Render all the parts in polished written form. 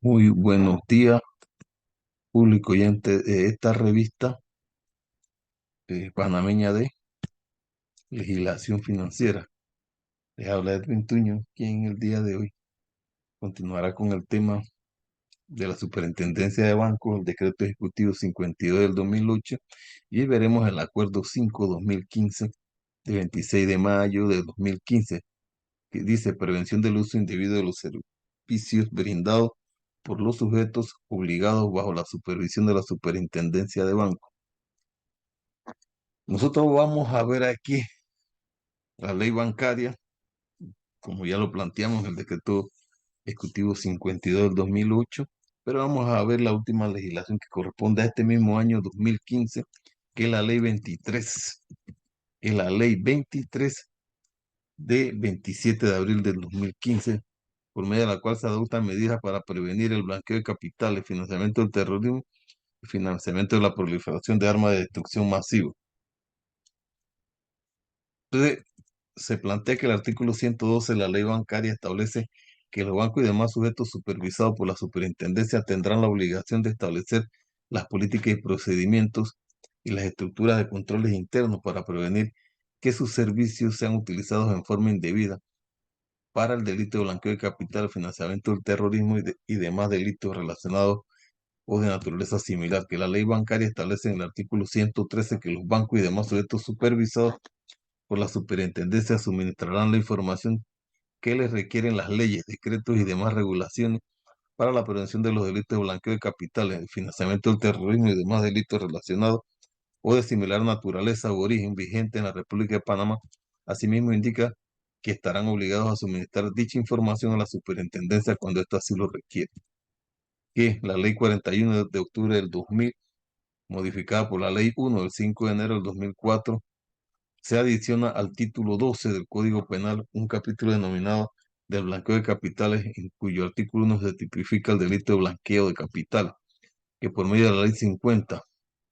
Muy buenos días, público oyente de esta revista panameña de legislación financiera. Les habla Edwin Tuño, quien el día de hoy continuará con el tema de la Superintendencia de Bancos, el Decreto Ejecutivo 52 del 2008, y veremos el Acuerdo 5-2015 de 26 de mayo de 2015, que dice prevención del uso indebido de los servicios brindados por los sujetos obligados bajo la supervisión de la Superintendencia de Bancos. Nosotros vamos a ver aquí la ley bancaria, como ya lo planteamos en el decreto ejecutivo 52 del 2008, pero vamos a ver la última legislación que corresponde a este mismo año 2015, que es la ley 23, es la ley 23 de 27 de abril del 2015, por medio de la cual se adoptan medidas para prevenir el blanqueo de capitales, financiamiento del terrorismo y financiamiento de la proliferación de armas de destrucción masiva. Entonces, se plantea que el artículo 112 de la ley bancaria establece que los bancos y demás sujetos supervisados por la superintendencia tendrán la obligación de establecer las políticas y procedimientos y las estructuras de controles internos para prevenir que sus servicios sean utilizados en forma indebida para el delito de blanqueo de capital, financiamiento del terrorismo y demás delitos relacionados o de naturaleza similar, que la ley bancaria establece en el artículo 113 que los bancos y demás sujetos supervisados por la superintendencia suministrarán la información que les requieren las leyes, decretos y demás regulaciones para la prevención de los delitos de blanqueo de capitales, el financiamiento del terrorismo y demás delitos relacionados o de similar naturaleza o origen vigente en la República de Panamá. Asimismo, indica que estarán obligados a suministrar dicha información a la superintendencia cuando ésta así lo requiere. Que la Ley 41 de octubre del 2000, modificada por la Ley 1 del 5 de enero del 2004, se adiciona al título 12 del Código Penal un capítulo denominado del blanqueo de capitales, en cuyo artículo 1 se tipifica el delito de blanqueo de capital, que por medio de la Ley 50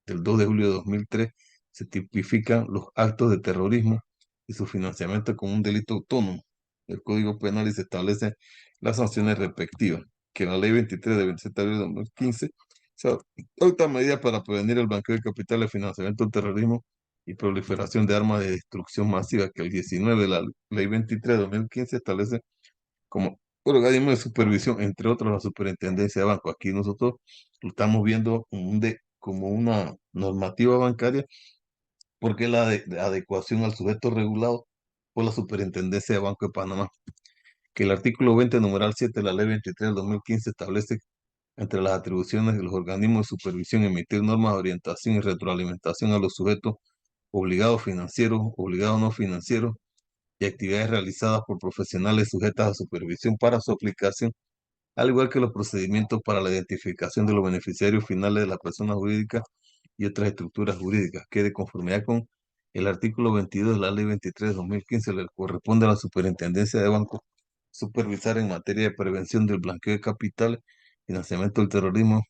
del 2 de julio de 2003 se tipifican los actos de terrorismo y su financiamiento como un delito autónomo del Código Penal y se establecen las sanciones respectivas, que la Ley 23 de 27 de abril de 2015 se adopta medidas para prevenir el blanqueo de capital, el financiamiento del terrorismo y proliferación de armas de destrucción masiva, que el 19 de la Ley 23 de 2015 establece como organismo de supervisión, entre otros, la Superintendencia de Banco. Aquí nosotros lo estamos viendo como una normativa bancaria, porque es la adecuación al sujeto regulado por la Superintendencia de Banco de Panamá, que el artículo 20, numeral 7 de la Ley 23 del 2015 establece entre las atribuciones de los organismos de supervisión emitir normas de orientación y retroalimentación a los sujetos obligados financieros, obligados no financieros, y actividades realizadas por profesionales sujetas a supervisión para su aplicación, al igual que los procedimientos para la identificación de los beneficiarios finales de la persona jurídica y otras estructuras jurídicas, que de conformidad con el artículo 22 de la Ley 23 de 2015 le corresponde a la Superintendencia de Bancos supervisar en materia de prevención del blanqueo de capital, financiamiento del terrorismo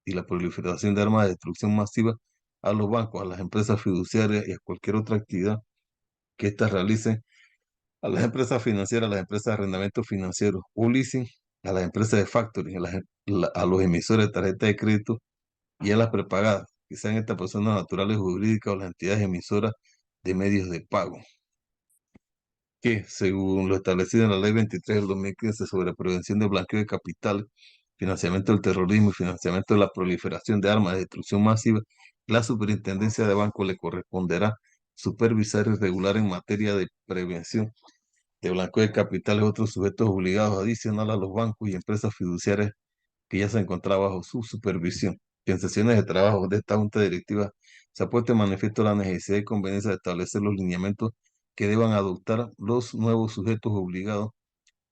y la proliferación de armas de destrucción masiva a los bancos, a las empresas fiduciarias y a cualquier otra actividad que éstas realicen, a las empresas financieras, a las empresas de arrendamiento financiero o leasing, a las empresas de factoring, a los emisores de tarjeta de crédito y a las prepagadas, que sean estas personas naturales o jurídicas o las entidades emisoras de medios de pago, que según lo establecido en la Ley 23 del 2015 sobre prevención de blanqueo de capital, financiamiento del terrorismo y financiamiento de la proliferación de armas de destrucción masiva, la Superintendencia de Banco le corresponderá supervisar y regular en materia de prevención de blanqueo de capitales otros sujetos obligados adicional a los bancos y empresas fiduciarias que ya se encontraban bajo su supervisión. En sesiones de trabajo de esta junta directiva se ha puesto en manifiesto la necesidad y conveniencia de establecer los lineamientos que deban adoptar los nuevos sujetos obligados,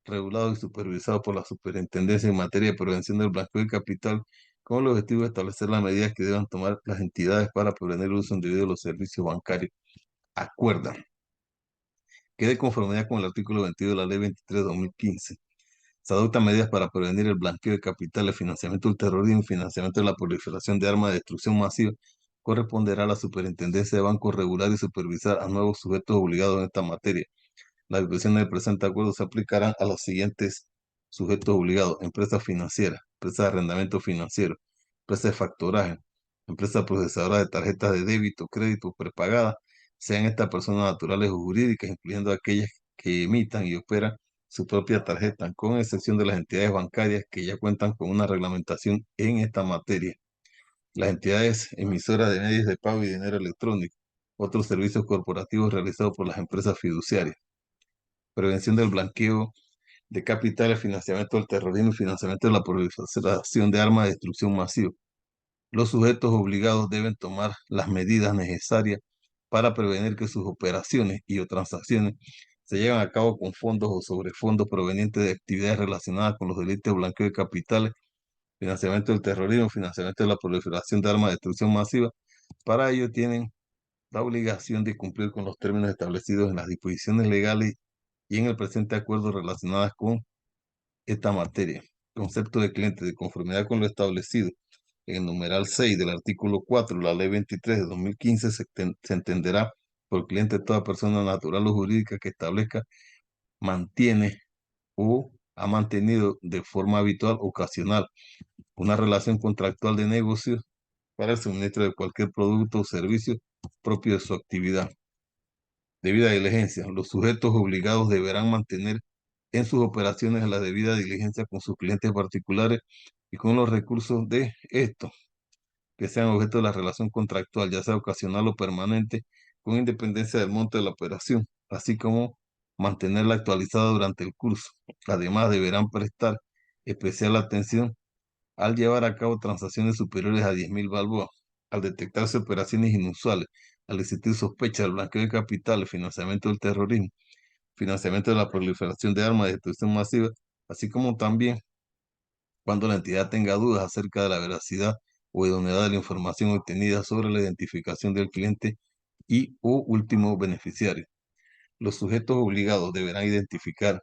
regulados y supervisados por la superintendencia en materia de prevención del blanqueo de capital, con el objetivo de establecer las medidas que deban tomar las entidades para prevenir el uso indebido de los servicios bancarios. Acuerdan que de conformidad con el artículo 22 de la Ley 23 de 2015 se adoptan medidas para prevenir el blanqueo de capitales, financiamiento del terrorismo y financiamiento de la proliferación de armas de destrucción masiva. Corresponderá a la Superintendencia de Bancos regular y supervisar a nuevos sujetos obligados en esta materia. Las disposiciones del presente acuerdo se aplicarán a las siguientes sujetos obligados, empresas financieras, empresas de arrendamiento financiero, empresas de factoraje, empresas procesadoras de tarjetas de débito, crédito prepagadas, sean estas personas naturales o jurídicas, incluyendo aquellas que emitan y operan su propia tarjeta, con excepción de las entidades bancarias que ya cuentan con una reglamentación en esta materia. Las entidades emisoras de medios de pago y dinero electrónico, otros servicios corporativos realizados por las empresas fiduciarias, prevención del blanqueo de capitales, financiamiento del terrorismo y financiamiento de la proliferación de armas de destrucción masiva. Los sujetos obligados deben tomar las medidas necesarias para prevenir que sus operaciones y o transacciones se lleven a cabo con fondos o sobre fondos provenientes de actividades relacionadas con los delitos de blanqueo de capitales, financiamiento del terrorismo, financiamiento de la proliferación de armas de destrucción masiva. Para ello tienen la obligación de cumplir con los términos establecidos en las disposiciones legales y en el presente acuerdo relacionadas con esta materia. Concepto de cliente de conformidad con lo establecido en el numeral 6 del artículo 4 de la Ley 23 de 2015 se entenderá por cliente toda persona natural o jurídica que establezca, mantiene o ha mantenido de forma habitual, ocasional, una relación contractual de negocio para el suministro de cualquier producto o servicio propio de su actividad. Debida diligencia. Los sujetos obligados deberán mantener en sus operaciones la debida diligencia con sus clientes particulares y con los recursos de estos, que sean objeto de la relación contractual, ya sea ocasional o permanente, con independencia del monto de la operación, así como mantenerla actualizada durante el curso. Además, deberán prestar especial atención al llevar a cabo transacciones superiores a 10.000 balboas, al detectarse operaciones inusuales, al existir sospecha del blanqueo de capital, financiamiento del terrorismo, financiamiento de la proliferación de armas de destrucción masiva, así como también cuando la entidad tenga dudas acerca de la veracidad o idoneidad de la información obtenida sobre la identificación del cliente y o último beneficiario. Los sujetos obligados deberán identificar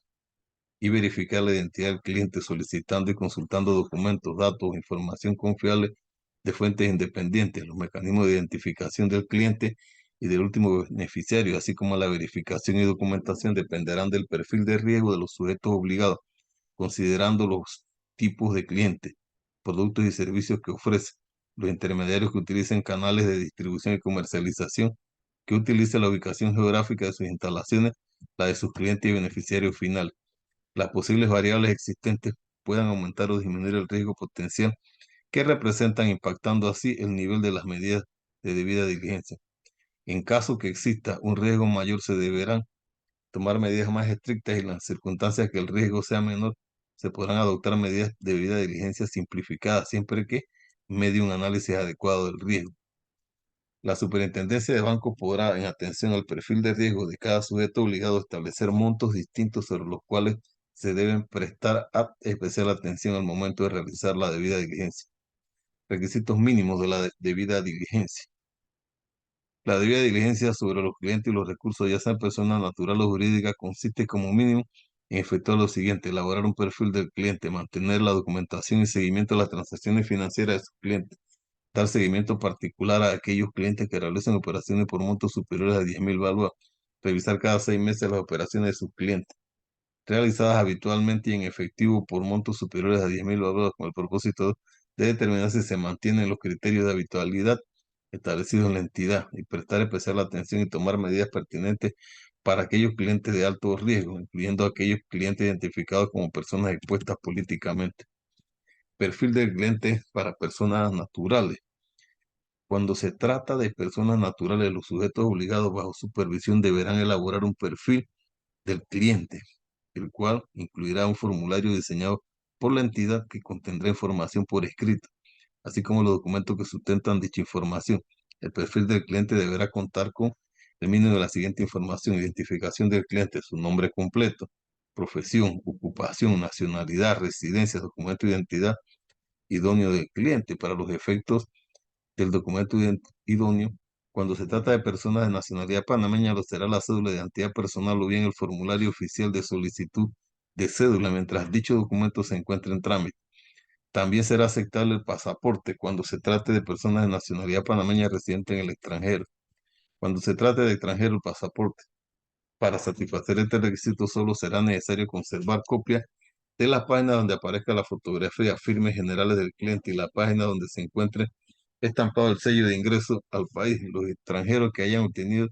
y verificar la identidad del cliente solicitando y consultando documentos, datos o información confiable de fuentes independientes, los mecanismos de identificación del cliente y del último beneficiario, así como la verificación y documentación dependerán del perfil de riesgo de los sujetos obligados, considerando los tipos de clientes, productos y servicios que ofrecen, los intermediarios que utilicen canales de distribución y comercialización, que utilicen la ubicación geográfica de sus instalaciones, la de sus clientes y beneficiarios finales. Las posibles variables existentes puedan aumentar o disminuir el riesgo potencial que representan, impactando así el nivel de las medidas de debida diligencia. En caso que exista un riesgo mayor, se deberán tomar medidas más estrictas y en las circunstancias que el riesgo sea menor, se podrán adoptar medidas de debida diligencia simplificadas siempre que medie un análisis adecuado del riesgo. La superintendencia de bancos podrá, en atención al perfil de riesgo de cada sujeto obligado, establecer montos distintos sobre los cuales se deben prestar especial atención al momento de realizar la debida diligencia. Requisitos mínimos de la debida diligencia. La debida diligencia sobre los clientes y los recursos, ya sean personas naturales o jurídicas, consiste como mínimo en efectuar lo siguiente: elaborar un perfil del cliente, mantener la documentación y seguimiento de las transacciones financieras de sus clientes, dar seguimiento particular a aquellos clientes que realicen operaciones por montos superiores a 10.000 balboas, revisar cada 6 meses las operaciones de sus clientes, realizadas habitualmente y en efectivo por montos superiores a 10.000 balboas, con el propósito de determinar si se mantienen los criterios de habitualidad establecidos en la entidad y prestar especial atención y tomar medidas pertinentes para aquellos clientes de alto riesgo, incluyendo aquellos clientes identificados como personas expuestas políticamente. Perfil del cliente para personas naturales. Cuando se trata de personas naturales, los sujetos obligados bajo supervisión deberán elaborar un perfil del cliente, el cual incluirá un formulario diseñado por la entidad que contendrá información por escrito, así como los documentos que sustentan dicha información. El perfil del cliente deberá contar con el mínimo de la siguiente información: identificación del cliente, su nombre completo, profesión, ocupación, nacionalidad, residencia, documento de identidad idóneo del cliente para los efectos del documento idóneo. Cuando se trata de personas de nacionalidad panameña, lo será la cédula de identidad personal o bien el formulario oficial de solicitud de cédula mientras dicho documento se encuentre en trámite. También será aceptable el pasaporte cuando se trate de personas de nacionalidad panameña residentes en el extranjero. Cuando se trate de extranjero, el pasaporte. Para satisfacer este requisito solo será necesario conservar copia de la página donde aparezca la fotografía, firmes generales del cliente y la página donde se encuentre estampado el sello de ingreso al país. Los extranjeros que hayan obtenido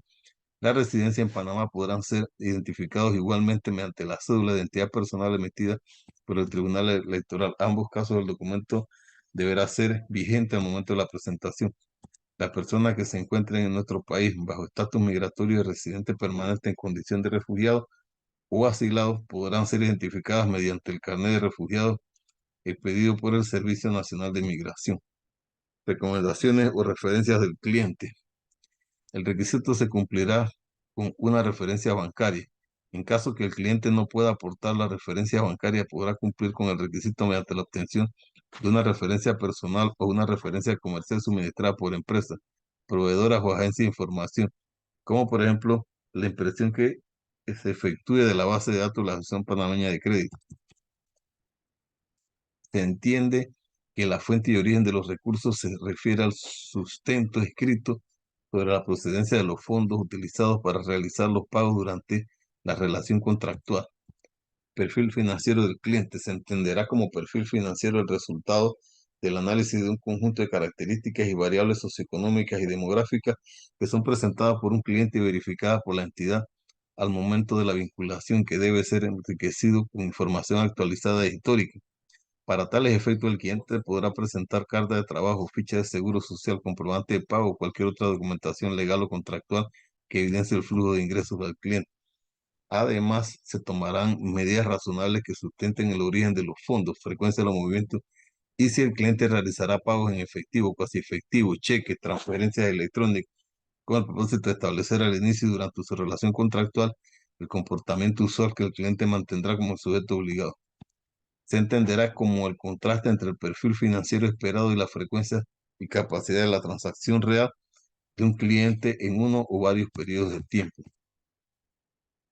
la residencia en Panamá podrán ser identificados igualmente mediante la cédula de identidad personal emitida por el Tribunal Electoral. Ambos casos, el documento deberá ser vigente al momento de la presentación. Las personas que se encuentren en nuestro país bajo estatus migratorio de residente permanente en condición de refugiado o asilados podrán ser identificadas mediante el carnet de refugiados expedido por el Servicio Nacional de Migración. Recomendaciones o referencias del cliente. El requisito se cumplirá con una referencia bancaria. En caso que el cliente no pueda aportar la referencia bancaria, podrá cumplir con el requisito mediante la obtención de una referencia personal o una referencia comercial suministrada por empresas, proveedoras o agencias de información, como por ejemplo la impresión que se efectúe de la base de datos de la Asociación Panameña de Crédito. Se entiende que la fuente y origen de los recursos se refiere al sustento escrito sobre la procedencia de los fondos utilizados para realizar los pagos durante la relación contractual. Perfil financiero del cliente. Se entenderá como perfil financiero el resultado del análisis de un conjunto de características y variables socioeconómicas y demográficas que son presentadas por un cliente y verificadas por la entidad al momento de la vinculación, que debe ser enriquecido con información actualizada e histórica. Para tales efectos, el cliente podrá presentar carta de trabajo, ficha de seguro social, comprobante de pago o cualquier otra documentación legal o contractual que evidencie el flujo de ingresos del cliente. Además, se tomarán medidas razonables que sustenten el origen de los fondos, frecuencia de los movimientos y si el cliente realizará pagos en efectivo, cuasi efectivo, cheques, transferencias electrónicas, con el propósito de establecer al inicio y durante su relación contractual el comportamiento usual que el cliente mantendrá como sujeto obligado. Se entenderá como el contraste entre el perfil financiero esperado y la frecuencia y capacidad de la transacción real de un cliente en uno o varios periodos de tiempo.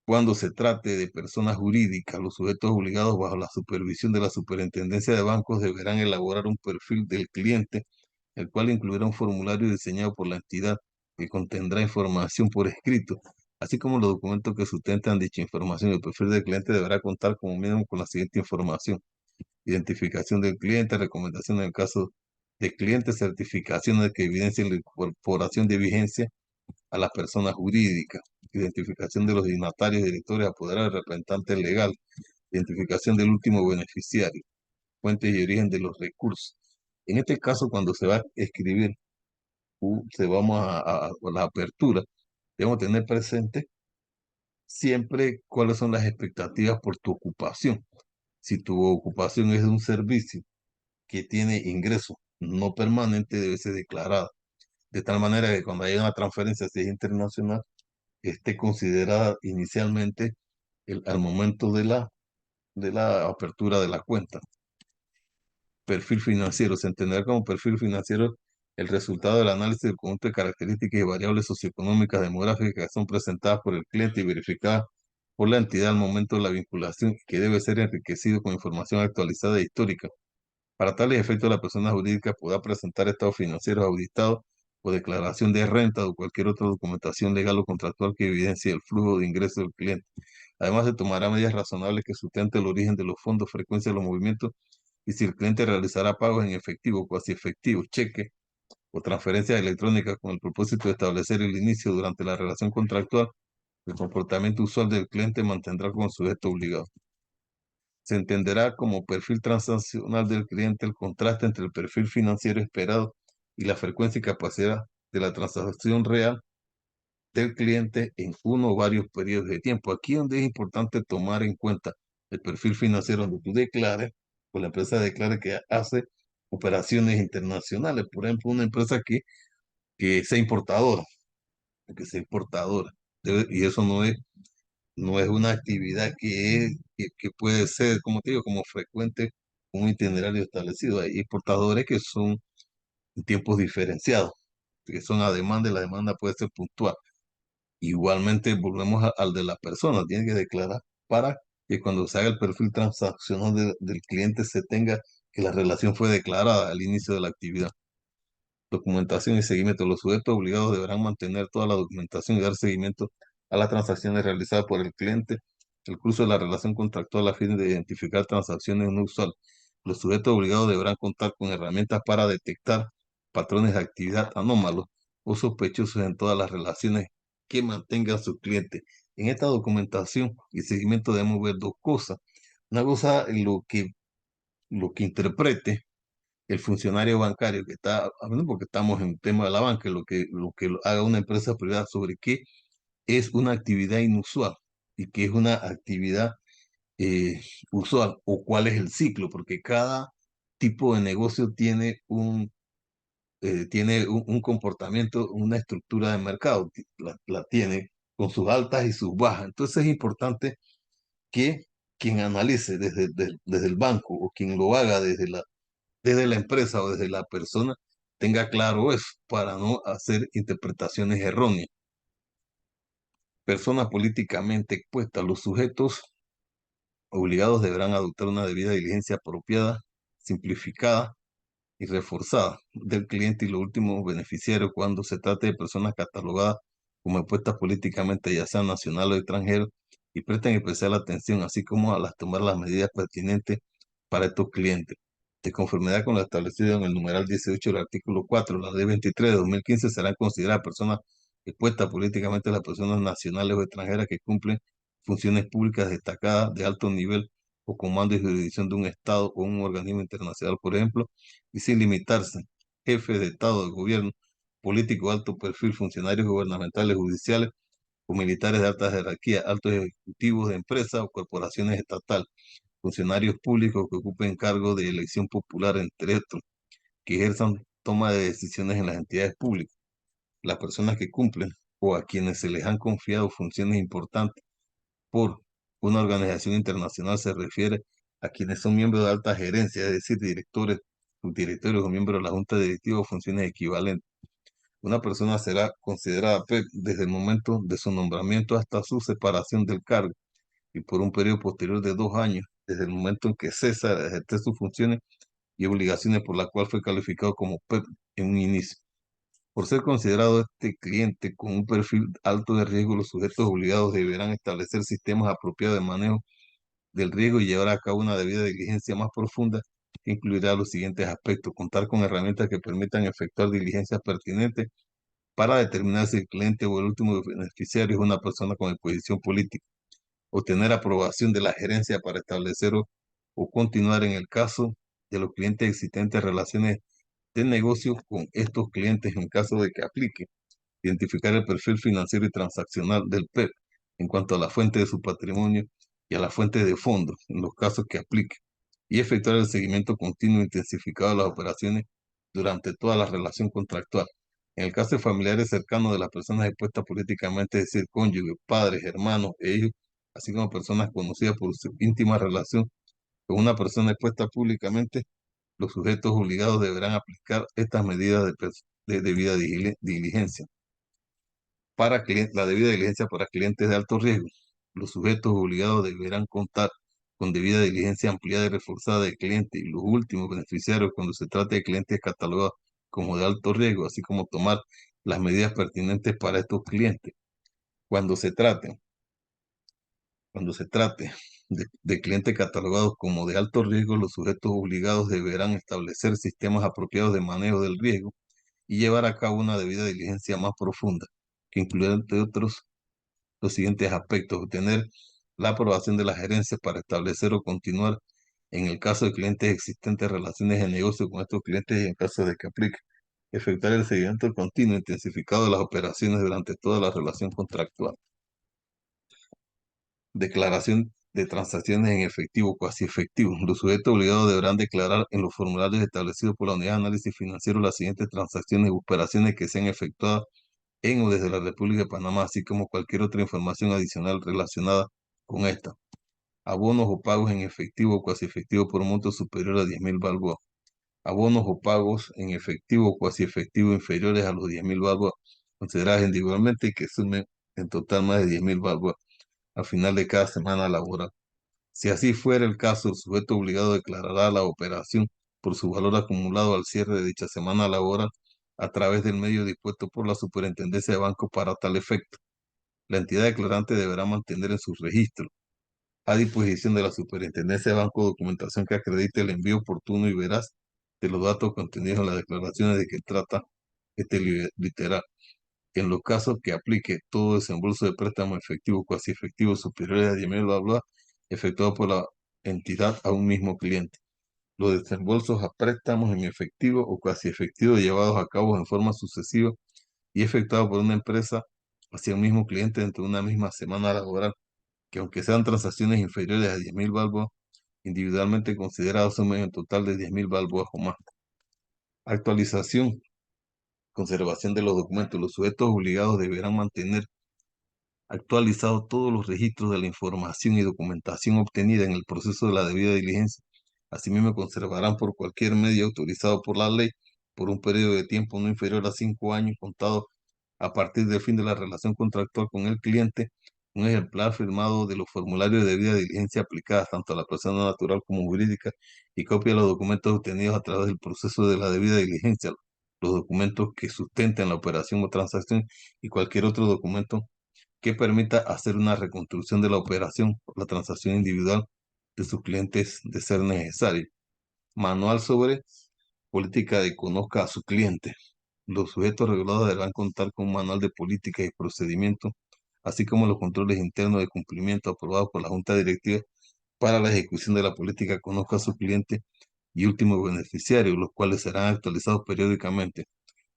Cuando se trate de personas jurídicas, los sujetos obligados bajo la supervisión de la Superintendencia de Bancos deberán elaborar un perfil del cliente, el cual incluirá un formulario diseñado por la entidad que contendrá información por escrito, así como los documentos que sustentan dicha información. El perfil del cliente deberá contar como mínimo con la siguiente información: identificación del cliente, recomendación en el caso de clientes, certificaciones que evidencien la incorporación de vigencia a las personas jurídicas, identificación de los dignatarios, directores, apoderados, representantes legal, identificación del último beneficiario, fuentes y origen de los recursos. En este caso, cuando se va a escribir, se vamos a la apertura, debemos tener presente siempre cuáles son las expectativas por tu ocupación. Si tu ocupación es de un servicio que tiene ingreso no permanente, debe ser declarada, de tal manera que cuando haya una transferencia, si es internacional, esté considerada inicialmente al momento de la apertura de la cuenta. Perfil financiero. Se entenderá como perfil financiero el resultado del análisis del conjunto de características y variables socioeconómicas demográficas que son presentadas por el cliente y verificadas por la entidad al momento de la vinculación, que debe ser enriquecido con información actualizada e histórica. Para tales efectos, la persona jurídica podrá presentar estados financieros auditados o declaración de renta o cualquier otra documentación legal o contractual que evidencie el flujo de ingresos del cliente. Además, se tomará medidas razonables que sustenten el origen de los fondos, frecuencia de los movimientos y si el cliente realizará pagos en efectivo, cuasi efectivo, cheque o transferencias electrónicas con el propósito de establecer el inicio durante la relación contractual. El comportamiento usual del cliente mantendrá como sujeto obligado. Se entenderá como perfil transaccional del cliente el contraste entre el perfil financiero esperado y la frecuencia y capacidad de la transacción real del cliente en uno o varios periodos de tiempo. Aquí es donde es importante tomar en cuenta el perfil financiero donde tú declares, o la empresa declare que hace operaciones internacionales. Por ejemplo, una empresa que sea importadora, y eso no es una actividad que puede ser, como te digo, como frecuente, un itinerario establecido. Hay importadores que son en tiempos diferenciados, que son a demanda y la demanda puede ser puntual. Igualmente, volvemos al de la persona, tiene que declarar para que cuando se haga el perfil transaccional del cliente se tenga que la relación fue declarada al inicio de la actividad. Documentación y seguimiento. Los sujetos obligados deberán mantener toda la documentación y dar seguimiento a las transacciones realizadas por el cliente el curso de la relación contractual a fin de identificar transacciones no usuales. Los sujetos obligados deberán contar con herramientas para detectar patrones de actividad anómalos o sospechosos en todas las relaciones que mantengan sus clientes. En esta documentación y seguimiento debemos ver dos cosas. Una cosa, lo que interprete el funcionario bancario que está hablando, porque estamos en el tema de la banca, lo que haga una empresa privada sobre qué es una actividad inusual y qué es una actividad eh, usual o cuál es el ciclo, porque cada tipo de negocio tiene un comportamiento, una estructura de mercado, la tiene con sus altas y sus bajas. Entonces es importante que quien analice desde el banco o quien lo haga desde la empresa o desde la persona tenga claro eso para no hacer interpretaciones erróneas. Personas políticamente expuestas, los sujetos obligados deberán adoptar una debida diligencia apropiada, simplificada y reforzada del cliente y los últimos beneficiarios cuando se trate de personas catalogadas como expuestas políticamente, ya sean nacionales o extranjeros, y presten especial atención, así como a las tomar las medidas pertinentes para estos clientes. De conformidad con lo establecido en el numeral 18 del artículo 4, la ley 23 de 2015 serán consideradas personas expuestas políticamente las personas nacionales o extranjeras que cumplen funciones públicas destacadas de alto nivel o comando y jurisdicción de un Estado o un organismo internacional, por ejemplo, y sin limitarse, jefes de Estado, de gobierno, políticos de alto perfil, funcionarios gubernamentales, judiciales o militares de alta jerarquía, altos ejecutivos de empresas o corporaciones estatales, funcionarios públicos que ocupen cargos de elección popular, entre otros, que ejerzan toma de decisiones en las entidades públicas, las personas que cumplen o a quienes se les han confiado funciones importantes por una organización internacional se refiere a quienes son miembros de alta gerencia, es decir, directores, subdirectores o miembros de la junta directiva o funciones equivalentes. Una persona será considerada PEP desde el momento de su nombramiento hasta su separación del cargo y por un periodo posterior de 2 años, desde el momento en que cesa de ejercer sus funciones y obligaciones por la cual fue calificado como PEP en un inicio. Por ser considerado este cliente con un perfil alto de riesgo, los sujetos obligados deberán establecer sistemas apropiados de manejo del riesgo y llevar a cabo una debida diligencia más profunda que incluirá los siguientes aspectos: contar con herramientas que permitan efectuar diligencias pertinentes para determinar si el cliente o el último beneficiario es una persona con exposición política, obtener aprobación de la gerencia para establecer o continuar en el caso de los clientes existentes relaciones de negocio con estos clientes en caso de que aplique, identificar el perfil financiero y transaccional del PEP en cuanto a la fuente de su patrimonio y a la fuente de fondos en los casos que aplique, y efectuar el seguimiento continuo e intensificado de las operaciones durante toda la relación contractual. En el caso de familiares cercanos de las personas expuestas políticamente, es decir, cónyuges, padres, hermanos e hijos, así como personas conocidas por su íntima relación con una persona expuesta públicamente, los sujetos obligados deberán aplicar estas medidas de debida diligencia la debida diligencia para clientes de alto riesgo. Los sujetos obligados deberán contar con debida diligencia ampliada y reforzada de clientes y los últimos beneficiarios cuando se trate de clientes catalogados como de alto riesgo, así como tomar las medidas pertinentes para estos clientes. Cuando se trate, cuando se trate de clientes catalogados como de alto riesgo, los sujetos obligados deberán establecer sistemas apropiados de manejo del riesgo y llevar a cabo una debida diligencia más profunda, que incluirá, entre otros, los siguientes aspectos: obtener la aprobación de la gerencia para establecer o continuar en el caso de clientes existentes relaciones de negocio con estos clientes y en caso de que aplique, efectuar el seguimiento continuo intensificado de las operaciones durante toda la relación contractual. Declaración de transacciones en efectivo, cuasi efectivo. Los sujetos obligados deberán declarar en los formularios establecidos por la Unidad de Análisis Financiero las siguientes transacciones u operaciones que sean efectuadas en o desde la República de Panamá, así como cualquier otra información adicional relacionada con esta. Abonos o pagos en efectivo o cuasi efectivo por monto superior a 10.000 balboas. Abonos o pagos en efectivo o cuasi efectivo inferiores a los 10.000 balboas, consideradas individualmente y que sumen en total más de 10.000 balboas al final de cada semana laboral. Si así fuera el caso, el sujeto obligado declarará la operación por su valor acumulado al cierre de dicha semana laboral a través del medio dispuesto por la Superintendencia de Bancos para tal efecto. La entidad declarante deberá mantener en sus registros a disposición de la Superintendencia de Banco documentación que acredite el envío oportuno y veraz de los datos contenidos en las declaraciones de que trata este literal. En los casos que aplique todo desembolso de préstamo efectivo, cuasi efectivo superior a 10.000, bla, bla, efectuado por la entidad a un mismo cliente. Los desembolsos a préstamos en efectivo o cuasi efectivo llevados a cabo en forma sucesiva y efectuados por una empresa hacia un mismo cliente dentro de una misma semana laboral, que aunque sean transacciones inferiores a 10.000 balboas, individualmente considerados sumen en total de 10.000 balboas o más. Actualización, conservación de los documentos. Los sujetos obligados deberán mantener actualizados todos los registros de la información y documentación obtenida en el proceso de la debida diligencia. Asimismo, conservarán por cualquier medio autorizado por la ley por un periodo de tiempo no inferior a 5 años contado a partir del fin de la relación contractual con el cliente, un ejemplar firmado de los formularios de debida diligencia aplicadas tanto a la persona natural como jurídica y copia de los documentos obtenidos a través del proceso de la debida diligencia, los documentos que sustenten la operación o transacción y cualquier otro documento que permita hacer una reconstrucción de la operación o la transacción individual de sus clientes de ser necesario. Manual sobre política de conozca a su cliente. Los sujetos regulados deberán contar con un manual de política y procedimiento, así como los controles internos de cumplimiento aprobados por la Junta Directiva para la ejecución de la política conozca a su cliente y último beneficiario, los cuales serán actualizados periódicamente.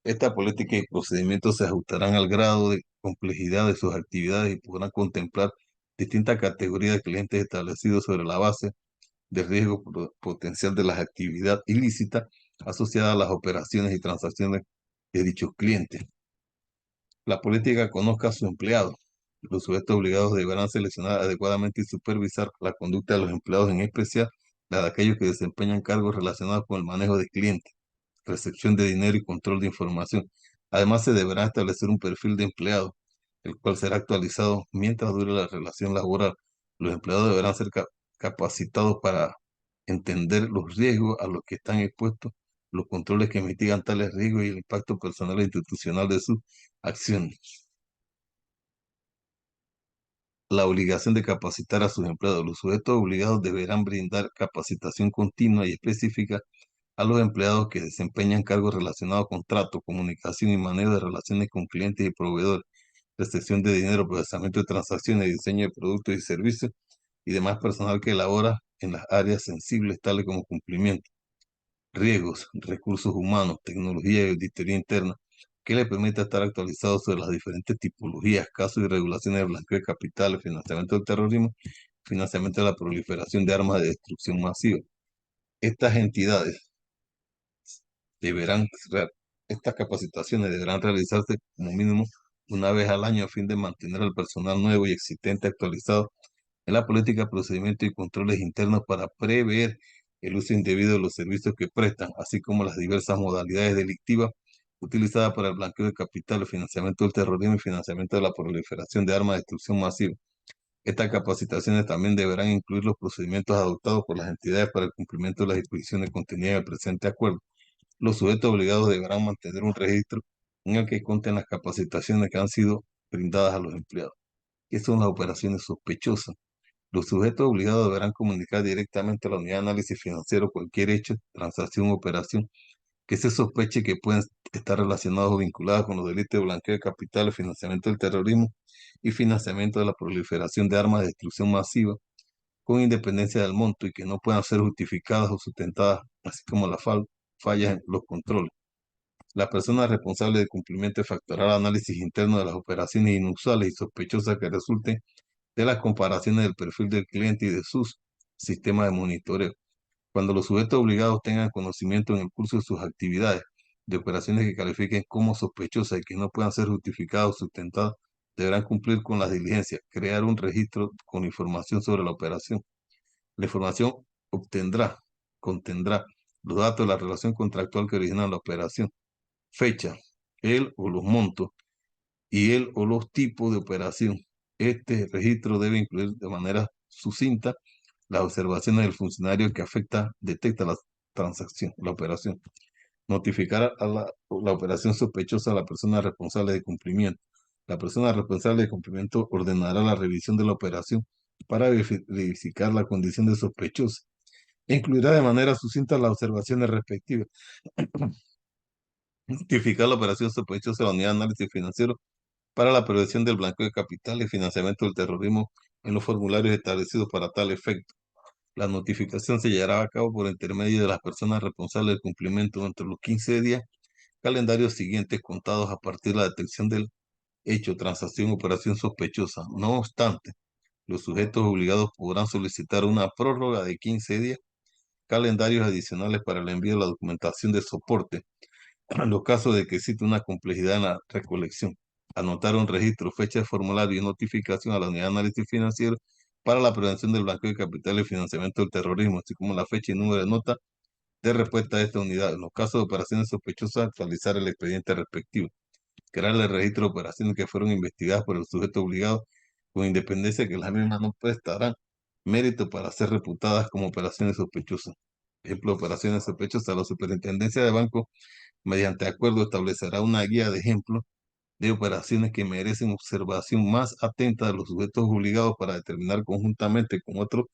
Esta política y procedimientos se ajustarán al grado de complejidad de sus actividades y podrán contemplar distintas categorías de clientes establecidos sobre la base del riesgo potencial de la actividad ilícita asociada a las operaciones y transacciones de dichos clientes. La política conozca a sus empleados. Los sujetos obligados deberán seleccionar adecuadamente y supervisar la conducta de los empleados, en especial la de aquellos que desempeñan cargos relacionados con el manejo de clientes, recepción de dinero y control de información. Además, se deberá establecer un perfil de empleado, el cual será actualizado mientras dure la relación laboral. Los empleados deberán ser capacitados para entender los riesgos a los que están expuestos, los controles que mitigan tales riesgos y el impacto personal e institucional de sus acciones. La obligación de capacitar a sus empleados. Los sujetos obligados deberán brindar capacitación continua y específica a los empleados que desempeñan cargos relacionados con trato, comunicación y manejo de relaciones con clientes y proveedores, recepción de dinero, procesamiento de transacciones, diseño de productos y servicios y demás personal que elabora en las áreas sensibles tales como cumplimiento, riesgos, recursos humanos, tecnología y auditoría interna, que le permita estar actualizado sobre las diferentes tipologías, casos y regulaciones de blanqueo de capitales, financiamiento del terrorismo, financiamiento de la proliferación de armas de destrucción masiva. Estas entidades deberán, estas capacitaciones deberán realizarse como mínimo una vez al año a fin de mantener al personal nuevo y existente actualizado en la política, procedimientos y controles internos para prever el uso indebido de los servicios que prestan, así como las diversas modalidades delictivas utilizadas para el blanqueo de capital, el financiamiento del terrorismo y financiamiento de la proliferación de armas de destrucción masiva. Estas capacitaciones también deberán incluir los procedimientos adoptados por las entidades para el cumplimiento de las disposiciones contenidas en el presente acuerdo. Los sujetos obligados deberán mantener un registro en el que conten las capacitaciones que han sido brindadas a los empleados. ¿Qué son las operaciones sospechosas? Los sujetos obligados deberán comunicar directamente a la unidad de análisis financiero cualquier hecho, transacción o operación que se sospeche que pueden estar relacionados o vinculados con los delitos de blanqueo de capitales, financiamiento del terrorismo y financiamiento de la proliferación de armas de destrucción masiva, con independencia del monto y que no puedan ser justificadas o sustentadas, así como las fallas en los controles. La persona responsable de cumplimiento efectuará el análisis interno de las operaciones inusuales y sospechosas que resulten de las comparaciones del perfil del cliente y de sus sistemas de monitoreo. Cuando los sujetos obligados tengan conocimiento en el curso de sus actividades de operaciones que califiquen como sospechosas y que no puedan ser justificadas o sustentadas, deberán cumplir con las diligencias, crear un registro con información sobre la operación. La información contendrá los datos de la relación contractual que originan la operación, fecha, el o los montos y el o los tipos de operación. Este registro debe incluir de manera sucinta las observaciones del funcionario que detecta la transacción, la operación. Notificar a la operación sospechosa a la persona responsable de cumplimiento. La persona responsable de cumplimiento ordenará la revisión de la operación para verificar la condición de sospechoso e incluirá de manera sucinta las observaciones respectivas. Notificar la operación sospechosa a la unidad de análisis financiero para la prevención del blanqueo de capital y financiamiento del terrorismo en los formularios establecidos para tal efecto. La notificación se llevará a cabo por intermedio de las personas responsables del cumplimiento entre los 15 días calendarios siguientes contados a partir de la detección del hecho, transacción, operación sospechosa. No obstante, los sujetos obligados podrán solicitar una prórroga de 15 días calendarios adicionales para el envío de la documentación de soporte en los casos de que existe una complejidad en la recolección. Anotar un registro, fecha de formulario y notificación a la unidad de análisis financiero para la prevención del blanqueo de capital y financiamiento del terrorismo, así como la fecha y número de nota de respuesta a esta unidad. En los casos de operaciones sospechosas, actualizar el expediente respectivo. Crear el registro de operaciones que fueron investigadas por el sujeto obligado, con independencia de que las mismas no prestarán mérito para ser reputadas como operaciones sospechosas. Ejemplo, operaciones sospechosas. La superintendencia de banco, mediante acuerdo, establecerá una guía de ejemplo de operaciones que merecen observación más atenta de los sujetos obligados para determinar conjuntamente con otros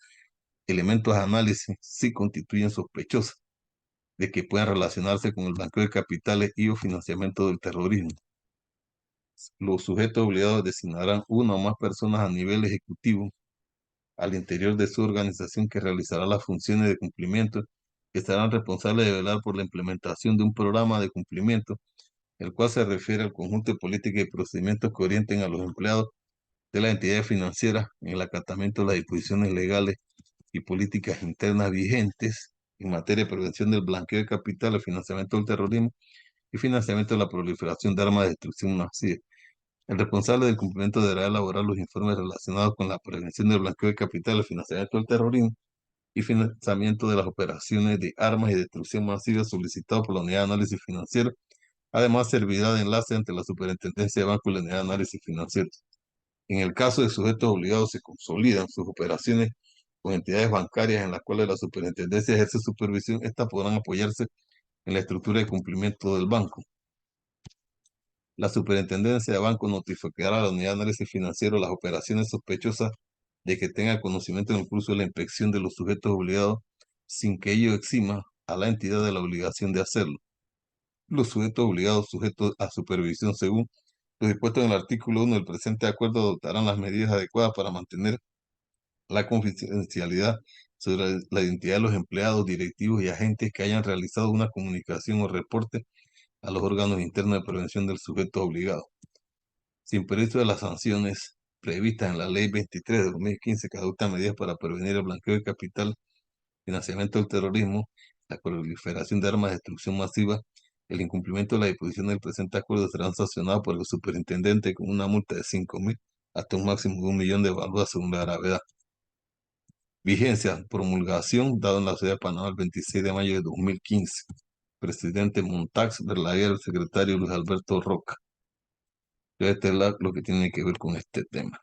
elementos de análisis si constituyen sospechosas de que puedan relacionarse con el blanqueo de capitales y o financiamiento del terrorismo. Los sujetos obligados designarán una o más personas a nivel ejecutivo al interior de su organización que realizará las funciones de cumplimiento, que estarán responsables de velar por la implementación de un programa de cumplimiento, el cual se refiere al conjunto de políticas y procedimientos que orienten a los empleados de la entidad financiera en el acatamiento de las disposiciones legales y políticas internas vigentes en materia de prevención del blanqueo de capital, el financiamiento del terrorismo y financiamiento de la proliferación de armas de destrucción masiva. El responsable del cumplimiento deberá elaborar los informes relacionados con la prevención del blanqueo de capital, el financiamiento del terrorismo y financiamiento de las operaciones de armas y destrucción masiva solicitados por la unidad de análisis financiero. Además, servirá de enlace entre la Superintendencia de Banco y la unidad de análisis financiero. En el caso de sujetos obligados, se consolidan sus operaciones con entidades bancarias en las cuales la superintendencia ejerce supervisión. Estas podrán apoyarse en la estructura de cumplimiento del banco. La superintendencia de banco notificará a la unidad de análisis financiero las operaciones sospechosas de que tenga conocimiento en el curso de la inspección de los sujetos obligados sin que ello exima a la entidad de la obligación de hacerlo. Los sujetos obligados sujetos a supervisión según lo dispuesto en el artículo 1 del presente acuerdo adoptarán las medidas adecuadas para mantener la confidencialidad sobre la identidad de los empleados, directivos y agentes que hayan realizado una comunicación o reporte a los órganos internos de prevención del sujeto obligado. Sin perjuicio de las sanciones previstas en la Ley 23 de 2015, que adopta medidas para prevenir el blanqueo de capital, financiamiento del terrorismo, la proliferación de armas de destrucción masiva, el incumplimiento de la disposición del presente acuerdo serán sancionados por el superintendente con una multa de 5.000 hasta un máximo de 1.000.000 de balboas según la gravedad. Vigencia, promulgación, dado en la ciudad de Panamá el 26 de mayo de 2015. Presidente Montax Verlaguer, secretario Luis Alberto Roca. Este es lo que tiene que ver con este tema.